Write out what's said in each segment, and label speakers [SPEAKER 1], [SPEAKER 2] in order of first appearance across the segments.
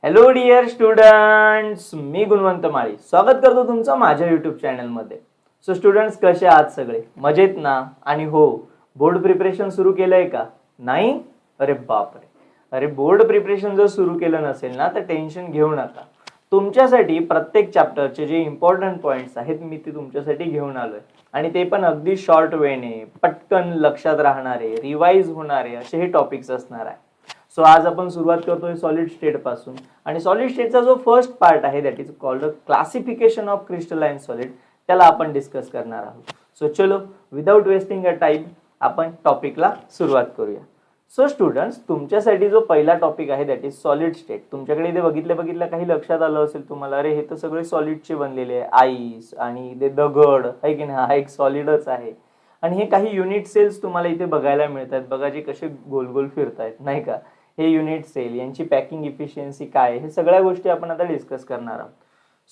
[SPEAKER 1] Hello dear students, मी गुणवंत माळी स्वागत करतो तुमचं माझ्या यूट्यूब चॅनलमध्ये. सो स्टुडंट्स, कसे आहात सगळे? मजेत ना? आणि हो, बोर्ड प्रिपरेशन सुरू केलंय का? नाही? अरे बापरे, अरे बोर्ड प्रिपरेशन जर सुरू केलं नसेल ना तर टेन्शन घेऊ नका. तुमच्यासाठी प्रत्येक चॅप्टरचे जे इम्पॉर्टंट पॉइंट्स आहेत मी ते तुमच्यासाठी घेऊन आलोय, आणि ते पण अगदी शॉर्ट वेने, पटकन लक्षात राहणारे, रिवाइज होणारे असे हे टॉपिक्स असणार आहे. सो आज आपण सुरुवात करतोय सॉलिड स्टेट पासून, आणि सॉलिड स्टेटचा जो फर्स्ट पार्ट आहे that is called classification of crystalline solid, त्याला आपण डिस्कस करणार आहोत. सो चलो, विदाउट वेस्टिंग अ टाइम आपण टॉपिकला सुरुवात करूया. सो स्टुडंट्स, तुमच्यासाठी जो पहिला टॉपिक आहे दॅट इज सॉलिड स्टेट. तुमच्याकडे इथे बघितलं काही लक्षात आलं असेल तुम्हाला, अरे हे तर सगळे सॉलिडचे बनलेले आहे, आईस आणि ते दगड आहे की नाही, हा एक सॉलिडच आहे. आणि हे काही युनिट सेल्स तुम्हाला इथे बघायला मिळतात, बघा जे कसे गोल गोल फिरतायत नाही का, हे युनिट सेल, यांची पॅकिंग इफिशियन्सी काय, हे सगळ्या गोष्टी आपण आता डिस्कस करणार आहोत.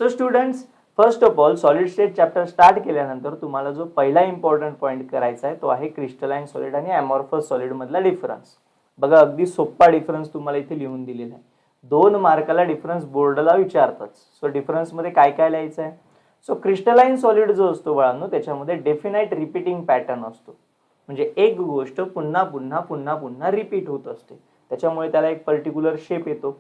[SPEAKER 1] So students, first of all solid state chapter start केल्यानंतर तुम्हाला जो पहिला इम्पॉर्टंट पॉईंट करायचा आहे तो आहे क्रिस्टलाइन सॉलिड आणि अमॉर्फस सॉलिड मधला डिफरन्स. बघा अगदी सोपा डिफरन्स तुम्हाला इथे लिहून दिलेला आहे. 2 मार्काला डिफरन्स बोर्डला विचारतात. सो डिफरन्स मध्ये काय काय लिहायचं आहे? सो क्रिस्टलाइन सॉलिड जो असतो बाळांनो, त्याच्यामध्ये डेफिनाइट रिपीटिंग पॅटर्न असतो, म्हणजे एक गोष्ट पुन्हा पुन्हा पुन्हा पुन्हा रिपीट होत असते, त्याच्यामुळे त्याला एक पर्टिक्युलर शेप येतो.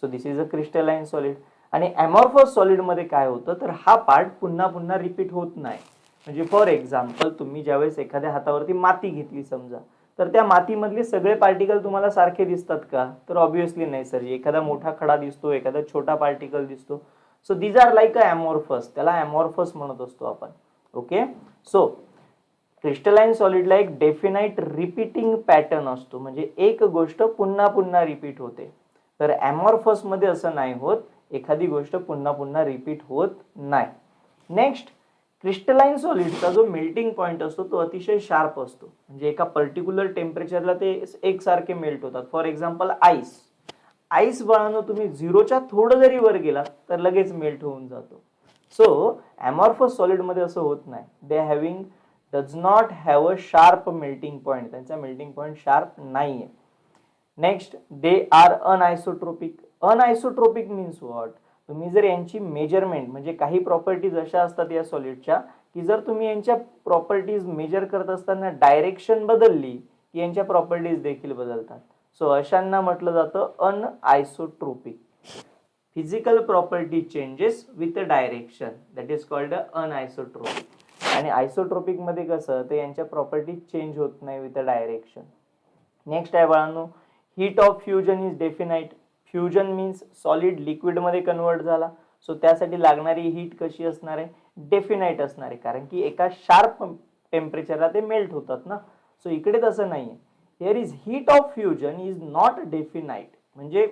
[SPEAKER 1] So this is a crystalline solid. आणि अमॉर्फस सॉलिड मध्ये काय होतं तर हा पार्ट पुन्हा पुन्हा रिपीट होत नाही. म्हणजे फॉर एक्झाम्पल, तुम्ही ज्यावेळेस एखाद्या हातावरती माती घेतली समजा, तर त्या मातीमधले सगळे पार्टिकल तुम्हाला सारखे दिसतात का? तर ऑब्व्हियसली नाही सर. एखादा मोठा खडा दिसतो, एखादा छोटा पार्टिकल दिसतो. So these are like a amorphous, त्याला अमॉर्फस म्हणत असतो आपण. ओके. सो क्रिस्टलाइन सॉलिडला एक डेफिनाइट रिपीटिंग पॅटर्न असतो, म्हणजे एक गोष्ट पुन्हा पुन्हा रिपीट होते. तर अमॉर्फस मध्ये असं नाही होत, एखादी गोष्ट पुन्हा पुन्हा रिपीट होत नाही. नेक्स्ट, क्रिस्टलाइन सॉलिडचा जो मेल्टिंग पॉइंट असतो तो अतिशय शार्प असतो, म्हणजे एका पर्टिक्युलर टेम्परेचरला ते एकसारखे मेल्ट होतात. For example ice. आईस बाळांनो, तुम्ही 0च्या थोडं जरी वर गेलात तर लगेच मेल्ट होऊन जातो. सो अमॉर्फस सॉलिड मध्ये असं होत नाही. They having does not have a sharp melting point, त्यांचा मेल्टिंग पॉइंट शार्प नाहीये. Next, they are anisotropic. Anisotropic means what? तुम्ही जर यांची मेजरमेंट, म्हणजे काही प्रॉपर्टीज अशा असतात या सॉलिडच्या की जर तुम्ही यांच्या प्रॉपर्टीज मेजर करत असताना डायरेक्शन बदलली की यांच्या प्रॉपर्टीज देखील बदलतात. सो अशांना म्हटलं जातं anisotropic. Physical property changes with direction, that is called anisotropic. आणि आयसोट्रोपिक मध्ये कसं, ते यांच्या प्रॉपर्टी चेंज होत नाही विथ डायरेक्शन. नेक्स्ट आहे बाळांनो, heat of fusion is definite. Fusion means solid liquid मध्ये कन्वर्ट झाला. सो त्यासाठी लागणारी हीट कशी असणार आहे? डेफिनाइट असणार आहे, कारण की एका शार्प टेम्परेचरला ते मेल्ट होतात ना. सो इकडे तसं नाहीये. Here is heat of fusion is not definite, म्हणजे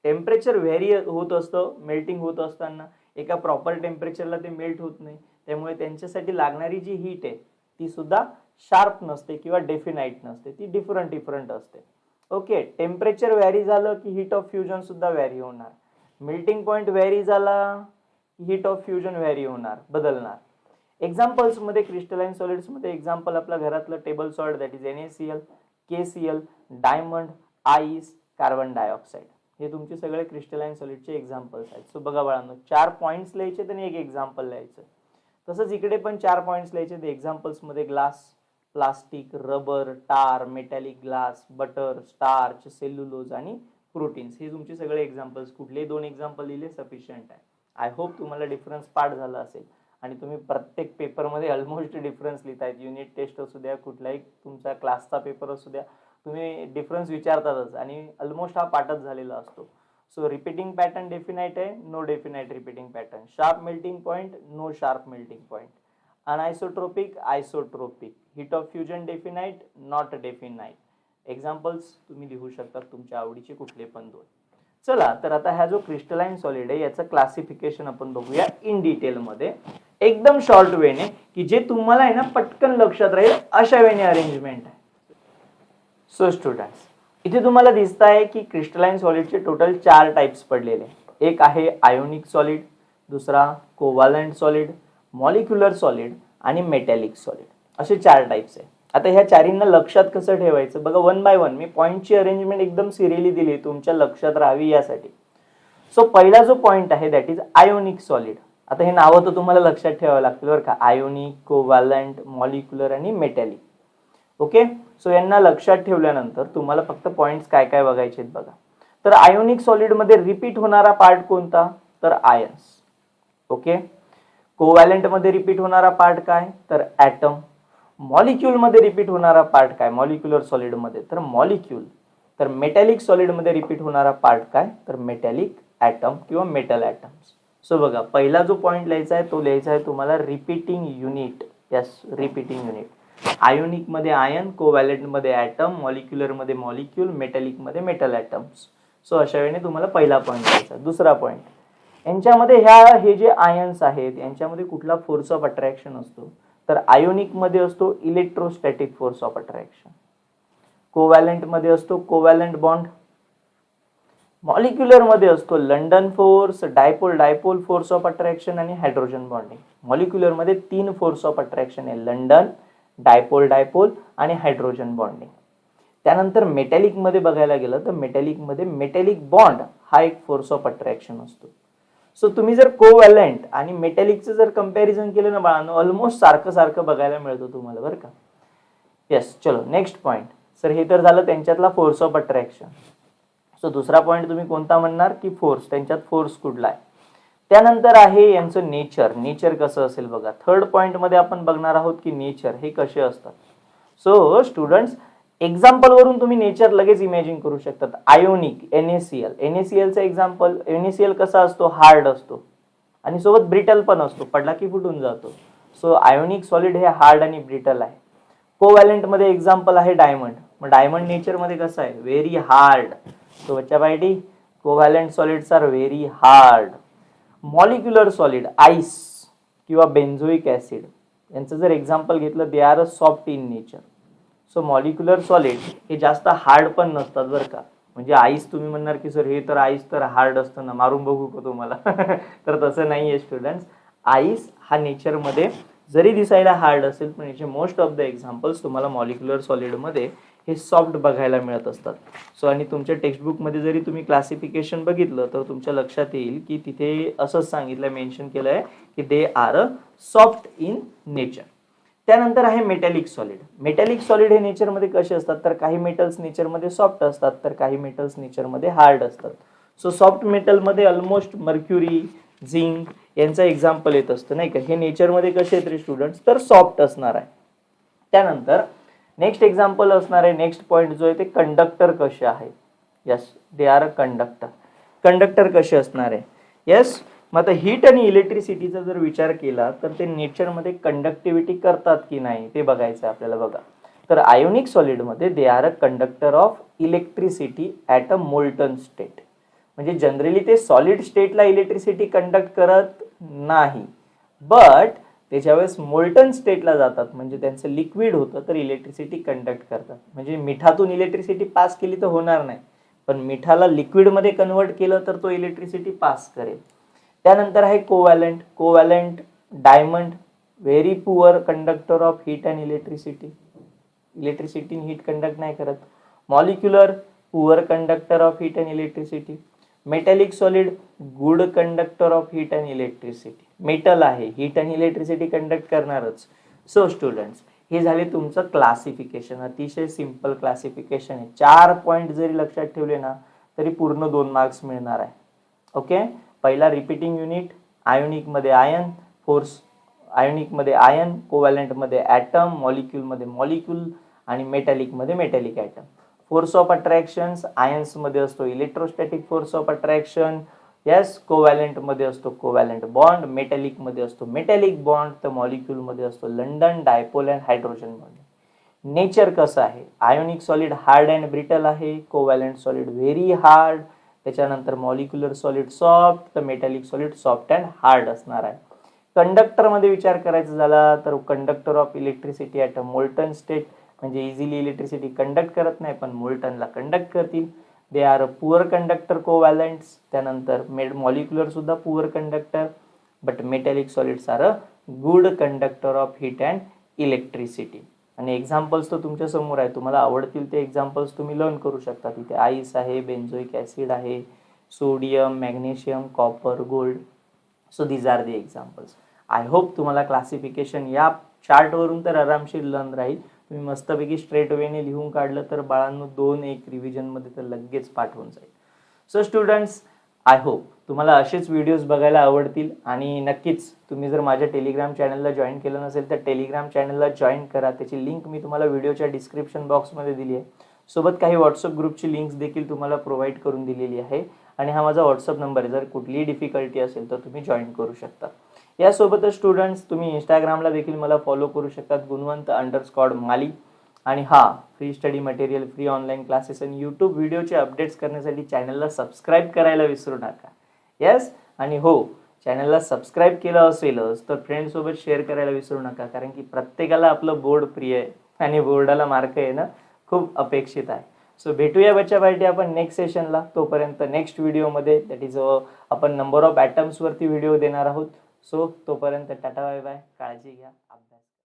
[SPEAKER 1] टेम्परेचर व्हेरी होत असतं, मेल्टिंग होत असताना एका प्रॉपर टेम्परेचरला ते मेल्ट होत नाही, त्यामुळे त्यांच्यासाठी लागणारी जी हीट आहे ती सुद्धा शार्प नसते किंवा डेफिनाइट नसते, ती डिफरंट असते. ओके. टेम्परेचर व्हॅरी झालं की हीट ऑफ फ्युजन सुद्धा व्हॅरी होणार. मेल्टिंग पॉइंट व्हॅरी झाला की हीट ऑफ फ्युजन व्हॅरी होणार, बदलणार. एक्झाम्पल्स मध्ये क्रिस्टलाइन सॉलिड्स मध्ये एक्झाम्पल आपल्या घरातलं table salt, that is NaCl, KCl, diamond, ice, carbon dioxide, हे तुमचे सगळे क्रिस्टलाइन सॉलिडचे एक्झाम्पल्स आहेत. सो बघा बाळांनो, 4 पॉइंट्स लिहायचे आणि एक एक्झाम्पल लिहायचं. तसंच इकडे पण 4 पॉइंट्स लिहायचे. ते एक्झाम्पल्स मध्ये ग्लास, प्लास्टिक, रबर, टार, metallic glass, butter, starch, cellulose आणि प्रोटीन्स, हे तुमचे सगळे एक्झाम्पल्स. कुठले 2 एक्झाम्पल लिहिले सफिशियंट आहे. आय होप तुम्हाला डिफरन्स पाठ झाला असेल, आणि तुम्ही प्रत्येक पेपरमध्ये ऑलमोस्ट डिफरन्स लिहितायत. युनिट टेस्ट असू द्या, कुठलाही तुमचा क्लासचा पेपर असू द्या, तुम्ही डिफरन्स विचारतातच, आणि ऑलमोस्ट हा पाठच झालेला असतो. सो रिपीटिंग पॅटर्न डेफिनाइट आहे, no definite repeating pattern. Sharp melting point, no sharp melting point. Anisotropic, isotropic. Heat of fusion definite, not definite. Examples तुम्ही लिहू शकता तुमच्या आवडीचे कुठले पण 2. चला, तर आता हा जो क्रिस्टलाइन सॉलिड आहे याचं क्लासिफिकेशन आपण बघूया इन डिटेल मध्ये, एकदम शॉर्ट वेने, की जे तुम्हाला आहे ना पटकन लक्षात राहील अशा वेने अरेंजमेंट आहे. सो स्टुडंट्स, इथे तुम्हाला दिसत आहे की क्रिस्टलाइन सॉलिडचे टोटल 4 टाइप्स पडलेले. एक आहे आयोनिक सॉलिड, दुसरा कोव्हॅलंट सॉलिड, मॉलिक्युलर सॉलिड आणि मेटॅलिक सॉलिड, असे 4 टाइप्स आहे. आता ह्या चारींना लक्षात कसं ठेवायचं बघा, 1 बाय 1 मी पॉइंटची अरेंजमेंट एकदम सिरियली दिली तुमच्या लक्षात राहावी यासाठी. सो पहिला जो पॉइंट आहे दॅट इज आयोनिक सॉलिड. आता हे नावं तर तुम्हाला लक्षात ठेवावं लागतील बरं का, आयोनिक, कोव्हॅलंट, मॉलिक्युलर आणि मेटॅलिक. ओके, सो यांना लक्षात ठेवल्यानंतर तुम्हाला फक्त पॉइंट्स काय काय बघायचे आहेत बघा. तर आयोनिक सॉलिड मध्ये रिपीट होणारा पार्ट कोणता, तर आयन्स. ओके, कोव्हॅलंट मध्ये रिपीट होणारा पार्ट काय, तर ऍटम. मॉलिक्यूल मध्ये रिपीट होणारा पार्ट काय, मॉलिक्युलर सॉलिड मध्ये, तर मॉलिक्यूल. तर मेटॅलिक सॉलिड मध्ये रिपीट होणारा पार्ट काय, तर मेटॅलिक ऍटम किंवा मेटल ऍटम्स. सो बघा, पहिला जो पॉइंट लिहायचा आहे तो लिहायचा आहे तुम्हाला repeating unit. Yes, repeating unit. Ionic मध्ये आयन, कोव्हॅलंट मध्ये ऍटम, मॉलिक्युलर मध्ये मॉलिक्यूल, मेटॅलिक मध्ये मेटल ऍटम्स. सो अशा वेळेने तुम्हाला पहिला पॉइंट लिहायचा. दुसरा पॉइंट, यांच्यामध्ये हे जे आयन्स आहेत यांच्यामध्ये कुठला फोर्स ऑफ अट्रॅक्शन असतो, तर आयोनिक मध्ये असतो electrostatic force of attraction. Covalent मध्ये असतो कोव्हॅलंट बॉन्ड. मॉलिक्युलर मध्ये असतो London force, dipole force of attraction आणि हायड्रोजन बॉन्डिंग. मॉलिक्युलर मध्ये 3 फोर्स ऑफ अट्रॅक्शन आहे, लंडन, डायपोल आणि हायड्रोजन बॉन्डिंग. त्यानंतर मेटॅलिक मध्ये बघायला गेलं तर मेटॅलिक मध्ये मेटॅलिक बॉन्ड हा एक फोर्स ऑफ अट्रॅक्शन असतो. सो तुम्ही जर कोव्हॅलंट आणि मेटॅलिकचं जर कंपॅरिझन केलं ना बाळांनो, ऑलमोस्ट सारखं बघायला मिळतं तुम्हाला बरं का. येस, चलो नेक्स्ट पॉइंट. सर हे तर झालं त्यांच्यातला फोर्स ऑफ अट्रॅक्शन. सो दुसरा पॉइंट तुम्ही कोणता म्हणणार की फोर्स, त्यांच्यात फोर्स कुठला आहे. त्यानंतर आहे यांचं नेचर. नेचर कसं असेल बघा. थर्ड पॉइंट मध्ये आपण बघणार आहोत की नेचर हे कसे असतात. सो स्टुडंट्स, एक्झाम्पल वरून तुम्ही नेचर लगेच इमॅजिन करू शकतात. Ionic, NaCl. NaClचं एक्झाम्पल, NaCl कसा असतो, हार्ड असतो आणि सोबत ब्रिटल पण असतो, पडला की फुटून जातो. सो आयोनिक सॉलिड हे हार्ड आणि ब्रिटल आहे. कोव्हॅलंट मध्ये एक्झाम्पल आहे डायमंड. मग डायमंड नेचर मध्ये कसं आहे, व्हेरी हार्ड. सो बच्चा पाहिजे, covalent solids are very hard. Molecular solid, ice किंवा बेन्झोइक ऍसिड, यांचं जर एक्झाम्पल घेतलं, they are soft in nature. So molecular solid हे जास्त हार्ड पण नसतात बरं का. म्हणजे आईस तुम्ही म्हणणार की सर हे तर आईस तर हार्ड असतं ना, मारून बघू का तुम्हाला तर तसं नाही आहे स्टुडंट्स. आईस हा नेचरमध्ये जरी दिसायला हार्ड असेल पण याचे मोस्ट ऑफ द एक्झाम्पल्स तुम्हाला मॉलिक्युलर सॉलिडमध्ये हे सॉफ्ट बघायला मिळत असतात. सो आणि तुमच्या टेक्स्टबुकमध्ये जरी तुम्ही क्लासिफिकेशन बघितलं तर तुमच्या लक्षात येईल की तिथे असंच सांगितलं, मेन्शन केलं आहे की दे आर सॉफ्ट इन नेचर. त्यानंतर आहे मेटॅलिक सॉलिड. मेटॅलिक सॉलिड हे नेचरमध्ये कसे असतात, तर काही मेटल्स नेचरमध्ये सॉफ्ट असतात तर काही मेटल्स नेचरमध्ये हार्ड असतात. सो सॉफ्ट मेटलमध्ये ऑलमोस्ट मर्क्युरी, झिंक यांचं एक्झाम्पल येत असतं नाही का. हे नेचरमध्ये कसे आहेत रे स्टुडंट्स, तर सॉफ्ट असणार आहे. त्यानंतर नेक्स्ट एक्झाम्पल असणार आहे, नेक्स्ट पॉइंट जो आहे ते कंडक्टर कसे आहे. Yes, they are a conductor. Conductor कसे असणार आहे. यस, मग आता हीट आणि इलेक्ट्रिसिटीचा जर विचार केला तर ते नेचरमध्ये कंडक्टिव्हिटी करतात की नाही ते बघायचं आपल्याला बघा. तर आयोनिक सॉलिडमध्ये they are a conductor of electricity at a molten state. म्हणजे जनरली ते सॉलिड स्टेटला इलेक्ट्रिसिटी कंडक्ट करत नाही, बट त्याच्या वेळेस मोल्टन स्टेटला जातात म्हणजे त्यांचं लिक्विड होतं तर इलेक्ट्रिसिटी कंडक्ट करतात. म्हणजे मिठातून इलेक्ट्रिसिटी पास केली तर होणार नाही, पण मिठाला लिक्विडमध्ये कन्वर्ट केलं तर तो इलेक्ट्रिसिटी पास करेल. त्यानंतर आहे covalent. Covalent diamond, very poor conductor of heat and electricity. Electricity heat conduct नाही करत. Molecular, poor conductor of heat and electricity. Metallic solid, good conductor of heat and electricity. Metal आहे, heat and electricity conduct करणारच. So students, हे झाले तुमचं classification. अतिशय simple classification आहे. 4 point जरी लक्षात ठेवले ना तरी पूर्ण 2 मार्क्स मिळणार आहे. ओके, पहिला रिपीटिंग युनिट, आयोनिक मध्ये आयन फोर्स, आयोनिक मध्ये आयन, कोव्हॅलंट मध्ये ऍटम, मॉलिक्यूल मध्ये मॉलिक्यूल आणि मेटॅलिक मध्ये metallic atom. Force of attractions, ions मध्ये असतो electrostatic force of attraction. Yes, covalent मध्ये असतो कोव्हॅलंट बॉन्ड, मेटॅलिक मध्ये असतो मेटॅलिक बॉन्ड, तर मॉलिक्यूल मध्ये असतो London, dipole and hydrogen bond. Nature कसं आहे, ionic solid hard and brittle आहे, कोव्हॅलंट सॉलिड व्हेरी हार्ड, त्याच्यानंतर मॉलिक्युलर सॉलिड सॉफ्ट, तर metallic solid soft and hard असणार आहे. कंडक्टर मध्ये विचार करायचा झाला तर conductor of electricity at a molten state, म्हणजे इझिली इलेक्ट्रिसिटी कंडक्ट करत नाही पण मोल्टनला कंडक्ट करतील. They are poor conductor covalents. त्यानंतर मॉलिक्युलर सुद्धा poor conductor, but metallic solids are a good conductor of heat and electricity. आणि एक्झाम्पल्स तर तुमच्या समोर आहे, तुम्हाला आवडतील ते एक्झाम्पल्स तुम्ही लर्न करू शकता. तिथे आईस आहे, बेन्झोइक ऍसिड आहे, sodium, magnesium, copper, gold. So these are the examples. I hope तुम्हाला क्लासिफिकेशन या चार्टवरून तर आरामशीर लर्न राहील. तुम्ही मस्तपैकी स्ट्रेट वेने लिहून काढलं तर बाळांनो 2-1 रिव्हिजनमध्ये तर लगेच पाठ होऊन जाईल. सो स्टुडंट्स, आय होप तुम्हाला असेच व्हिडिओज बघायला आवडतील आणि नक्कीच तुम्ही जर माझ्या टेलिग्राम चॅनलला जॉईन केलं नसेल तर टेलिग्राम चॅनलला जॉईन करा. त्याची लिंक मी तुम्हाला व्हिडिओच्या डिस्क्रिप्शन बॉक्समध्ये दिली आहे. सोबत काही व्हॉट्सअप ग्रुपची लिंक्स देखील तुम्हाला प्रोव्हाइड करून दिलेली आहे आणि हा माझा व्हॉट्सअप नंबर आहे. जर कुठलीही डिफिकल्टी असेल तर तुम्ही जॉईन करू शकता. यासोबतच स्टुडंट्स तुम्ही इंस्टाग्रामला देखील मला फॉलो करू शकतात, गुणवंत_माली. आणि free study material, free online classes आणि यूट्यूब व्हिडिओचे अपडेट्स करण्यासाठी चॅनलला सबस्क्राईब करायला विसरू नका. येस, आणि चॅनलला सबस्क्राईब केलं असेलच तर फ्रेंडसोबत शेअर करायला विसरू नका, कारण की प्रत्येकाला आपलं बोर्ड प्रिय आहे आणि बोर्डाला मार्क येणं खूप अपेक्षित आहे. सो भेटूया बच्चा पार्टी आपण नेक्स्ट सेशनला. तोपर्यंत नेक्स्ट व्हिडिओमध्ये दॅट इज आपण नंबर ऑफ ॲटम्सवरती व्हिडिओ देणार आहोत. सो तोपर्यंत टाटा बाय बाय, काळजी घ्या, अभ्यास